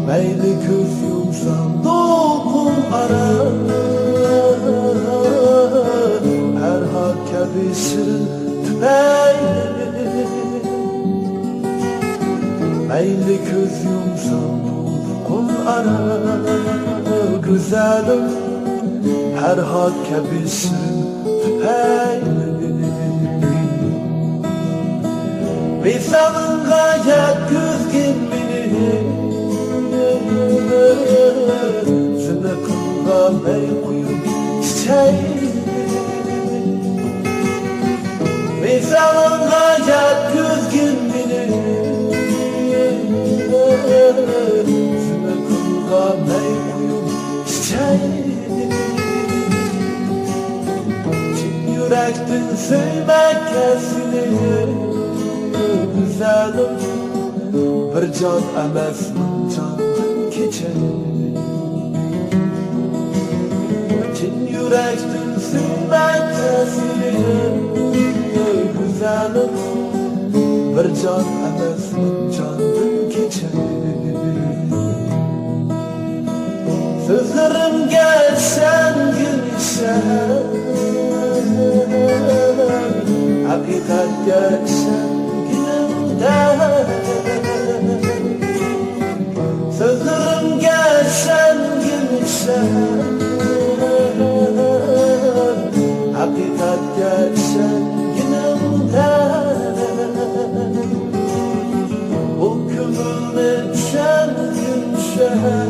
Meyli göz yumsam dokun ara, her hak kebisi tüpeyli. Meyli göz yumsam dokun ara, güzelim, her hak kebisi tüpeyli. Visanın gayet güzgin beni, Zine kılga mey kuyup çiçeği. Visanın gayet güzgin beni, Zine kılga mey kuyup çiçeği. Çin yürektin sevmek kesilir, güzelim, bir can emezmin candım keçelim. Çin yürektin sevmek kesilir, güzelim, bir can emezmin candım keçelim. Sözlerim gelsen gülüşen, hakikat gelsen sözlerim gelsen gülüşen, hakikat gelsen günümden. Bu kümülme düşen gülüşen,